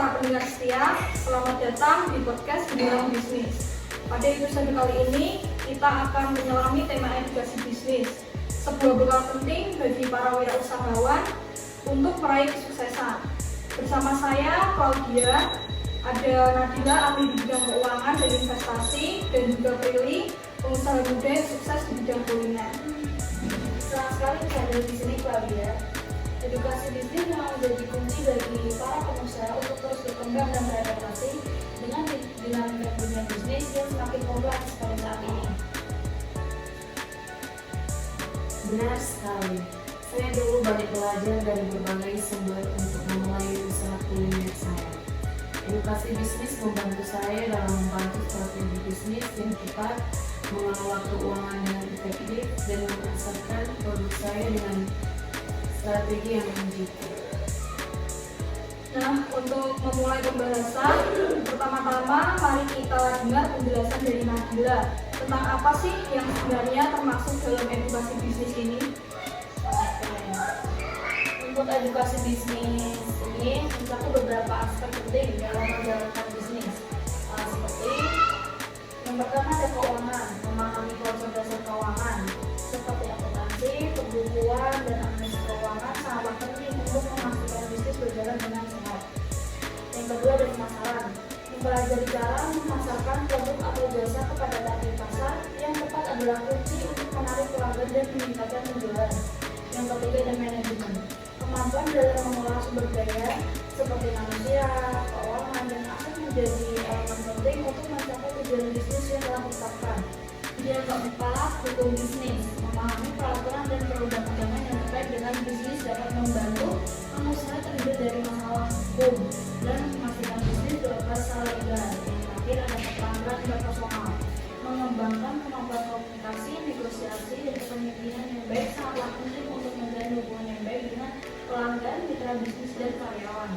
para pendengar setia, selamat datang di podcast Bilang Bisnis. Pada episode kali ini, kita akan menyelami tema edukasi bisnis, sebuah bekal penting bagi para wirausahawan untuk meraih kesuksesan. Bersama saya, Claudia, ada Nadila, ahli di bidang keuangan dan investasi, dan juga Prilly, pengusaha muda yang sukses di bidang kuliner. Senang sekali bisa ada di sini, Claudia. Edukasi bisnis memang menjadi kunci bagi para pengusaha untuk terus berkembang dan beradaptasi dengan dinamika dunia bisnis yang semakin kompleks pada saat ini. Benar sekali. Saya dulu banyak belajar dari berbagai sumber untuk memulai usaha kuliner saya. Edukasi bisnis membantu saya dalam membantu strategi bisnis yang tepat, mengelola keuangan dengan efektif, dan memasarkan produk saya dengan strategi yang menjiwai. Nah, untuk memulai pembahasan, pertama-tama mari kita dengar penjelasan dari Nadila tentang apa sih yang sebenarnya termasuk dalam edukasi bisnis ini. Untuk edukasi bisnis ini mencakup beberapa aspek penting dalam menjalankan bisnis, seperti yang pertama ada keuangan, memahami konsep dasar keuangan seperti akuntansi, pembukuan, dan analisis keuangan sangat penting untuk memastikan bisnis berjalan dengan sehat. Yang kedua ada pemasaran, mempelajari cara memasarkan produk atau jasa kepada target pasar yang tepat adalah kunci untuk menarik pelanggan dan meningkatkan penjualan. Yang ketiga ada manajemen, kemampuan dalam mengolah sumber daya seperti manusia, keuangan, dan aset menjadi elemen penting untuk mencapai tujuan bisnis yang telah ditetapkan. Yang keempat, hukum bisnis, memahami peraturan dan perundang-undangan yang terkait dengan bisnis dapat membantu pengusaha terhindar dari masalah hukum dan memastikan bisnis beroperasi secara legal. Yang terakhir ada keterampilan interpersonal, mengembangkan kemampuan komunikasi, negosiasi, dan kepemimpinan yang baik sangatlah penting untuk menjalin hubungan yang baik dengan pelanggan, mitra bisnis, dan karyawan.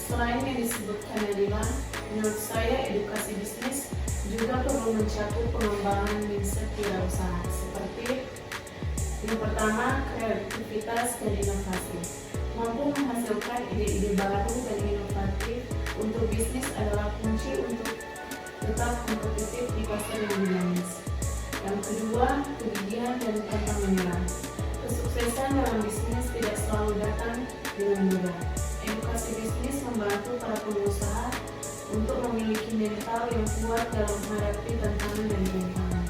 Selain yang disebutkan Nadila, menurut saya edukasi bisnis juga perlu mencakup pengembangan mindset wirausaha seperti yang pertama, kreativitas dan inovasi. Mampu menghasilkan ide-ide baru dan inovatif untuk bisnis adalah kunci untuk tetap kompetitif di pasar yang dinamis. Yang kedua, kegigihan dan pantang menyerah. Kesuksesan dalam bisnis tidak selalu datang dengan mudah. Edukasi bisnis membantu para pengusaha untuk memiliki mental yang kuat dalam menghadapi tantangan dan rintangan.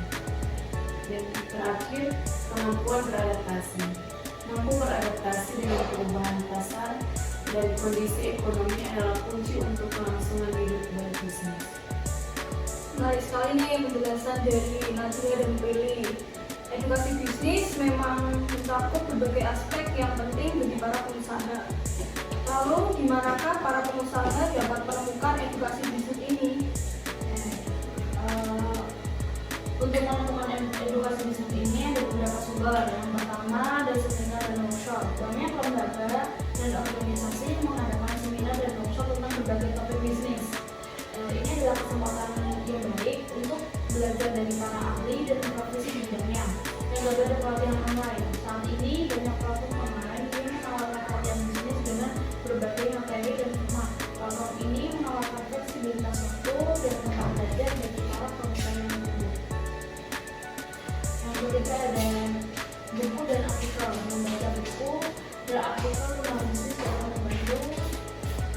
Dan terakhir, kemampuan beradaptasi. Mampu beradaptasi dengan perubahan pasar dan kondisi ekonomi adalah kunci untuk kelangsungan hidup berbisnis. Menarik sekali nih penjelasan dari Nadila dan Prilly. Edukasi bisnis memang mencakup berbagai aspek yang penting bagi para pengusaha. Lalu, dimanakah para pengusaha dapat menemukan edukasi bisnis ini? Untuk menemukan edukasi bisnis ini ada beberapa sumber. Yang pertama ada seminar dan workshop. Banyak lembaga dan organisasi yang mengadakan seminar dan workshop tentang berbagai topik bisnis. Ini adalah kesempatan yang baik untuk belajar dari para ahli dan praktisi di bidangnya. Yang kedua ada pelatihan online. Saat ini banyak platform online yang menawarkan pelatihan bisnis dengan berbagai materi dan format. Platform ini menawarkan fleksibilitas waktu dan tempat belajar bagi para pengusaha yang muda. Yang ketiga ada buku dan artikel. Membaca buku dan artikel tentang bisnis dapat membantu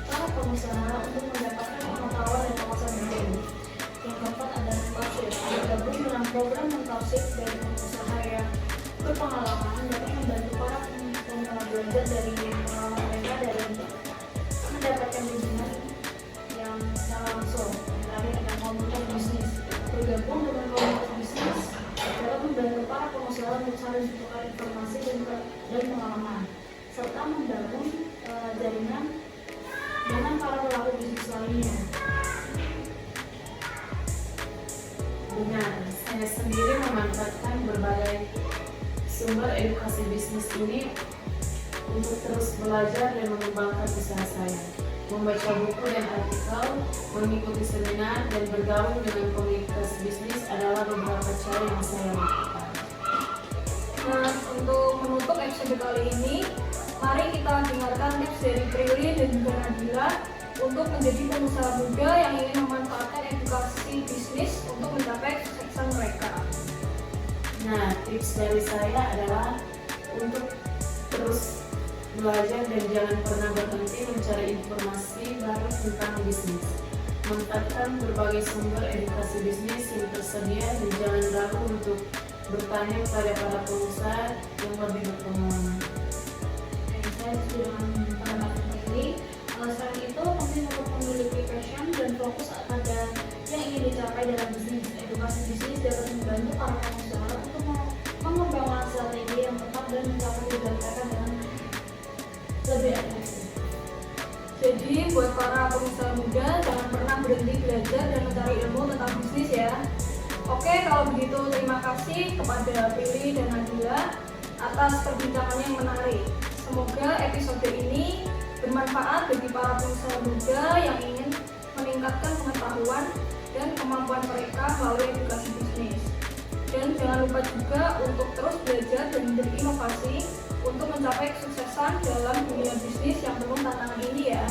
para pengusaha untuk mendapatkan pengetahuan dan wawasan baru. Yang keempat ada mentorship. Bergabung dalam program mentorship dari pengusaha yang berpengalaman dapat membantu para pengusaha belajar dari pengalaman mereka dan mendapatkan bimbingan yang secara langsung. Yang terakhir ada komunitas bisnis. Bergabung dengan komunitas bisnis dapat membantu para pengusaha untuk saling bertukar informasi dan pengalaman, serta membangun jaringan dengan para pelaku bisnis lainnya. Benar, saya sendiri memanfaatkan berbagai sumber edukasi bisnis ini untuk terus belajar dan mengembangkan usaha saya. Membaca buku dan artikel, mengikuti seminar, dan bergabung dengan komunitas bisnis adalah beberapa cara yang saya lakukan. Nah, untuk menutup episode kali ini, Mari kita dengarkan tips dari Prilly dan juga Nabila untuk menjadi pengusaha muda yang ingin memanfaatkan edukasi bisnis untuk mencapai kesuksesan mereka. Nah, tips dari saya adalah untuk terus belajar dan jangan pernah berhenti mencari informasi baru tentang bisnis. Manfaatkan berbagai sumber edukasi bisnis yang tersedia dan jangan ragu untuk bertanya kepada para pengusaha yang lebih berpengalaman. Saya setuju dengan pendapat Prilly. Selain itu, penting untuk memiliki passion dan fokus pada yang ingin dicapai dalam bisnis. Edukasi bisnis dapat membantu para pengusaha untuk mengembangkan strategi yang tepat dan mencapai tujuan mereka dengan lebih efektif. Jadi buat para pengusaha muda, jangan pernah berhenti belajar dan mencari ilmu tentang bisnis ya. Oke, kalau begitu terima kasih kepada Prilly dan Nabila atas perbincangannya yang menarik. Semoga episode ini bermanfaat bagi para pengusaha muda yang ingin meningkatkan pengetahuan dan kemampuan mereka melalui edukasi bisnis. Dan jangan lupa juga untuk terus belajar dan berinovasi untuk mencapai kesuksesan dalam dunia bisnis yang penuh tantangan ini ya.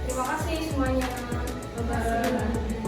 Terima kasih semuanya. Bye-bye.